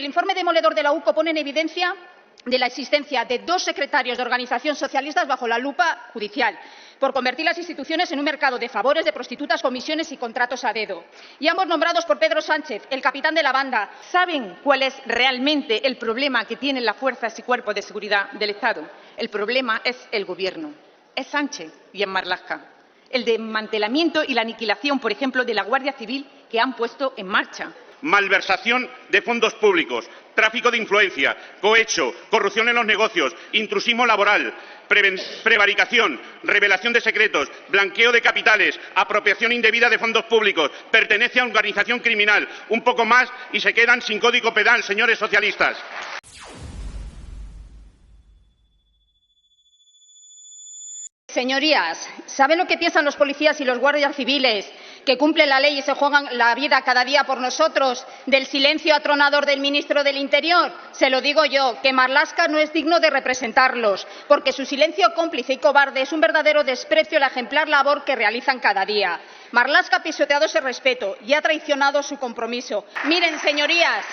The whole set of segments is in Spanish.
El informe demoledor de la UCO pone en evidencia la existencia de 2 secretarios de organización socialistas bajo la lupa judicial por convertir las instituciones en un mercado de favores, de prostitutas, comisiones y contratos a dedo. Y ambos nombrados por Pedro Sánchez, el capitán de la banda. ¿Saben cuál es realmente el problema que tienen las fuerzas y cuerpos de seguridad del Estado? El problema es el Gobierno, es Sánchez y es Marlaska. El desmantelamiento y la aniquilación, por ejemplo, de la Guardia Civil que han puesto en marcha. Malversación de fondos públicos, tráfico de influencia, cohecho, corrupción en los negocios, intrusismo laboral, prevaricación, revelación de secretos, blanqueo de capitales, apropiación indebida de fondos públicos, pertenencia a organización criminal. Un poco más y se quedan sin código penal, señores socialistas. Señorías, ¿saben lo que piensan los policías y los guardias civiles que cumplen la ley y se juegan la vida cada día por nosotros del silencio atronador del ministro del Interior? Se lo digo yo, que Marlaska no es digno de representarlos, porque su silencio cómplice y cobarde es un verdadero desprecio a la ejemplar labor que realizan cada día. Marlaska ha pisoteado ese respeto y ha traicionado su compromiso. Miren, señorías,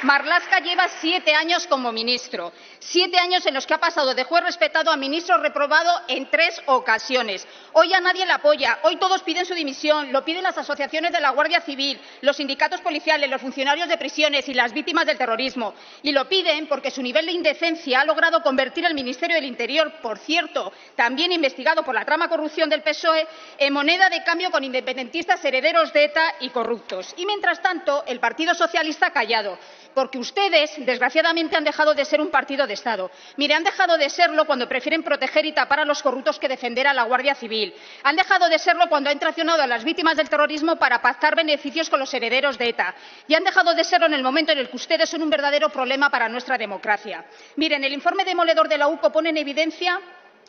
Marlaska lleva 7 años como ministro, 7 años en los que ha pasado de juez respetado a ministro reprobado en 3 ocasiones. Hoy a nadie le apoya, hoy todos piden su dimisión, lo piden las asociaciones de la Guardia Civil, los sindicatos policiales, los funcionarios de prisiones y las víctimas del terrorismo. Y lo piden porque su nivel de indecencia ha logrado convertir el Ministerio del Interior, por cierto, también investigado por la trama corrupción del PSOE, en moneda de cambio con independentistas herederos de ETA y corruptos. Y mientras tanto, el Partido Socialista ha callado, porque ustedes, desgraciadamente, han dejado de ser un partido de Estado. Mire, han dejado de serlo cuando prefieren proteger y tapar a los corruptos que defender a la Guardia Civil. Han dejado de serlo cuando han traicionado a las víctimas del terrorismo para pactar beneficios con los herederos de ETA. Y han dejado de serlo en el momento en el que ustedes son un verdadero problema para nuestra democracia. Miren, el informe demoledor de la UCO pone en evidencia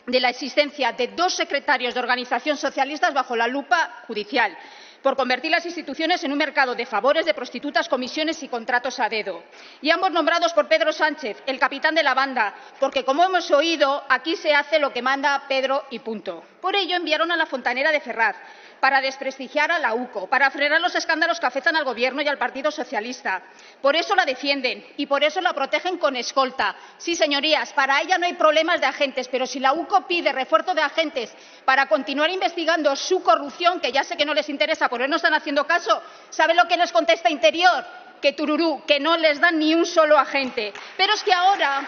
la existencia de 2 secretarios de organización socialistas bajo la lupa judicial por convertir las instituciones en un mercado de favores, de prostitutas, comisiones y contratos a dedo. Y ambos nombrados por Pedro Sánchez, el capitán de la banda, porque, como hemos oído, aquí se hace lo que manda Pedro y punto. Por ello enviaron a la fontanera de Ferraz, para desprestigiar a la UCO, para frenar los escándalos que afectan al Gobierno y al Partido Socialista. Por eso la defienden y por eso la protegen con escolta. Sí, señorías, para ella no hay problemas de agentes, pero si la UCO pide refuerzo de agentes para continuar investigando su corrupción, que ya sé que no les interesa, por eso no están haciendo caso, ¿saben lo que les contesta Interior? Que tururú, que no les dan ni un solo agente. Pero es que ahora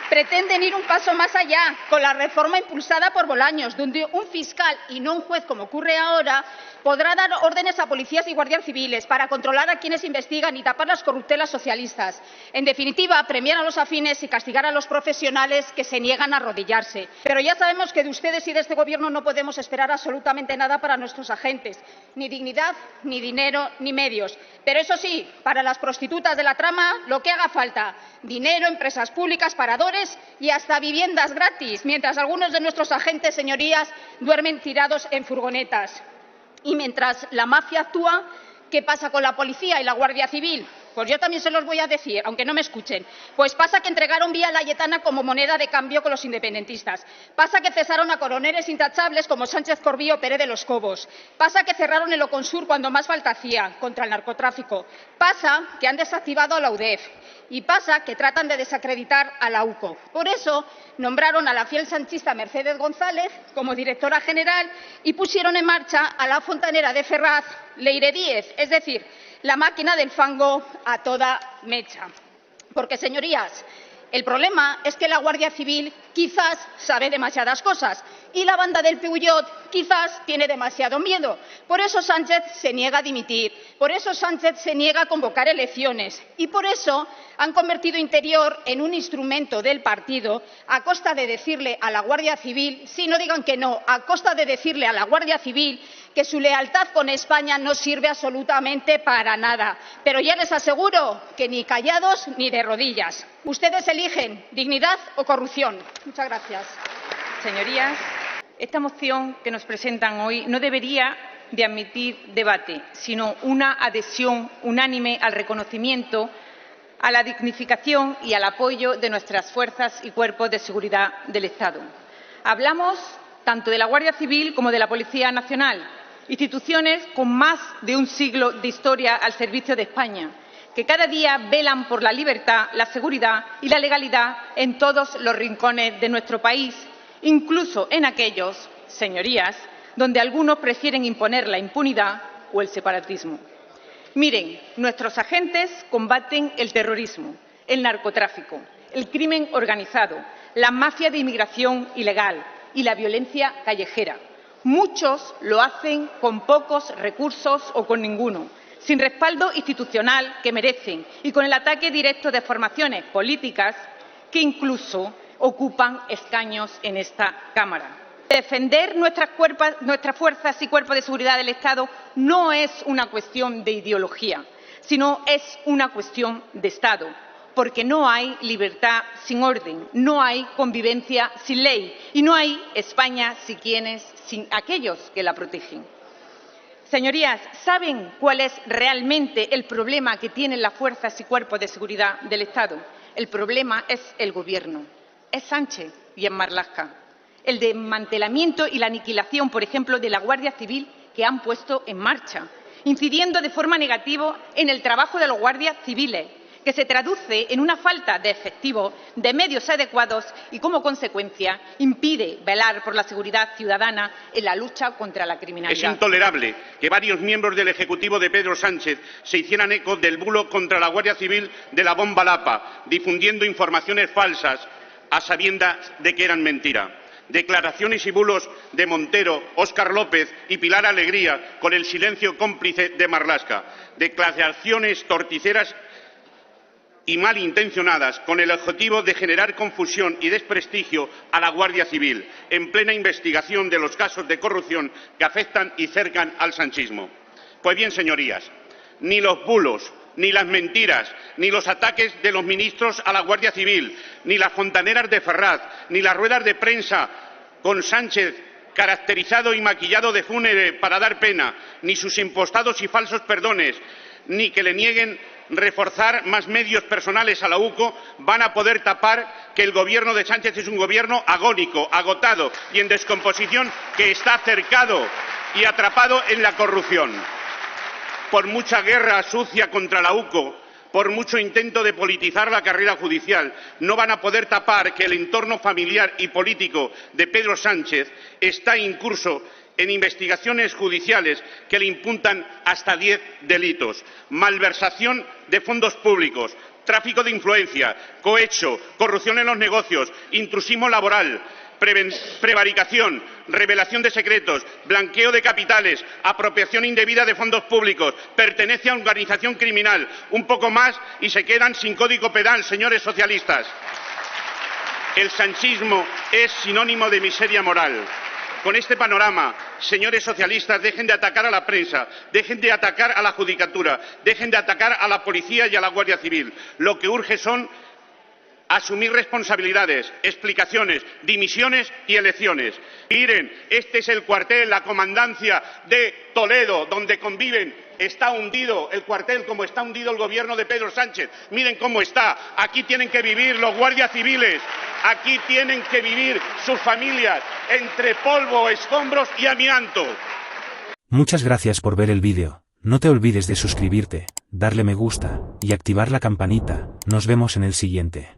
pretenden ir un paso más allá con la reforma impulsada por Bolaños, donde un fiscal y no un juez, como ocurre ahora, podrá dar órdenes a policías y guardias civiles para controlar a quienes investigan y tapar las corruptelas socialistas. En definitiva, premiar a los afines y castigar a los profesionales que se niegan a arrodillarse. Pero ya sabemos que de ustedes y de este Gobierno no podemos esperar absolutamente nada para nuestros agentes, ni dignidad, ni dinero, ni medios. Pero eso sí, para las prostitutas de la trama, lo que haga falta: dinero, empresas públicas, paradores y hasta viviendas gratis, mientras algunos de nuestros agentes, señorías, duermen tirados en furgonetas. Y mientras la mafia actúa, ¿qué pasa con la policía y la Guardia Civil? Pues yo también se los voy a decir, aunque no me escuchen. Pues pasa que entregaron Vía Layetana como moneda de cambio con los independentistas. Pasa que cesaron a coroneles intachables como Sánchez Corbí o Pérez de los Cobos. Pasa que cerraron el Oconsur cuando más falta hacía contra el narcotráfico. Pasa que han desactivado a la UDEF. Y pasa que tratan de desacreditar a la UCO. Por eso nombraron a la fiel sanchista Mercedes González como directora general y pusieron en marcha a la fontanera de Ferraz, Leire Díez, es decir, la máquina del fango a toda mecha. Porque, señorías, el problema es que la Guardia Civil quizás sabe demasiadas cosas y la banda del Peugeot quizás tiene demasiado miedo. Por eso Sánchez se niega a dimitir, por eso Sánchez se niega a convocar elecciones y por eso han convertido Interior en un instrumento del partido a costa de decirle a la Guardia Civil, sí, no digan que no, a costa de decirle a la Guardia Civil que su lealtad con España no sirve absolutamente para nada. Pero ya les aseguro que ni callados ni de rodillas. Ustedes eligen dignidad o corrupción. Muchas gracias. Señorías, esta moción que nos presentan hoy no debería de admitir debate, sino una adhesión unánime al reconocimiento, a la dignificación y al apoyo de nuestras fuerzas y cuerpos de seguridad del Estado. Hablamos tanto de la Guardia Civil como de la Policía Nacional, instituciones con más de un siglo de historia al servicio de España, que cada día velan por la libertad, la seguridad y la legalidad en todos los rincones de nuestro país, incluso en aquellos, señorías, donde algunos prefieren imponer la impunidad o el separatismo. Miren, nuestros agentes combaten el terrorismo, el narcotráfico, el crimen organizado, la mafia de inmigración ilegal y la violencia callejera. Muchos lo hacen con pocos recursos o con ninguno, sin respaldo institucional que merecen y con el ataque directo de formaciones políticas que incluso ocupan escaños en esta Cámara. Defender nuestras fuerzas y cuerpos de seguridad del Estado no es una cuestión de ideología, sino es una cuestión de Estado, porque no hay libertad sin orden, no hay convivencia sin ley y no hay España sin aquellos que la protegen. Señorías, ¿saben cuál es realmente el problema que tienen las fuerzas y cuerpos de seguridad del Estado? El problema es el Gobierno, es Sánchez y es Marlaska. El desmantelamiento y la aniquilación, por ejemplo, de la Guardia Civil que han puesto en marcha, incidiendo de forma negativa en el trabajo de los guardias civiles, que se traduce en una falta de efectivos, de medios adecuados y, como consecuencia, impide velar por la seguridad ciudadana en la lucha contra la criminalidad. Es intolerable que varios miembros del Ejecutivo de Pedro Sánchez se hicieran eco del bulo contra la Guardia Civil de la bomba Lapa, difundiendo informaciones falsas a sabiendas de que eran mentira. Declaraciones y bulos de Montero, Óscar López y Pilar Alegría con el silencio cómplice de Marlaska. Declaraciones torticeras y malintencionadas con el objetivo de generar confusión y desprestigio a la Guardia Civil en plena investigación de los casos de corrupción que afectan y cercan al sanchismo. Pues bien, señorías, ni los bulos, ni las mentiras, ni los ataques de los ministros a la Guardia Civil, ni las fontaneras de Ferraz, ni las ruedas de prensa con Sánchez caracterizado y maquillado de fúnebre para dar pena, ni sus impostados y falsos perdones, ni que le nieguen reforzar más medios personales a la UCO van a poder tapar que el Gobierno de Sánchez es un gobierno agónico, agotado y en descomposición que está cercado y atrapado en la corrupción. Por mucha guerra sucia contra la UCO, por mucho intento de politizar la carrera judicial, no van a poder tapar que el entorno familiar y político de Pedro Sánchez está incurso en investigaciones judiciales que le imputan hasta 10 delitos: malversación de fondos públicos, tráfico de influencia, cohecho, corrupción en los negocios, intrusismo laboral, prevaricación, revelación de secretos, blanqueo de capitales, apropiación indebida de fondos públicos, pertenencia a organización criminal. Un poco más y se quedan sin código penal, señores socialistas. El sanchismo es sinónimo de miseria moral. Con este panorama, señores socialistas, dejen de atacar a la prensa, dejen de atacar a la judicatura, dejen de atacar a la policía y a la Guardia Civil. Lo que urge son asumir responsabilidades, explicaciones, dimisiones y elecciones. Miren, este es el cuartel, la comandancia de Toledo, donde conviven. Está hundido el cuartel como está hundido el gobierno de Pedro Sánchez. Miren cómo está. Aquí tienen que vivir los guardias civiles. Aquí tienen que vivir sus familias entre polvo, escombros y amianto. Muchas gracias por ver el vídeo. No te olvides de suscribirte, darle me gusta y activar la campanita. Nos vemos en el siguiente.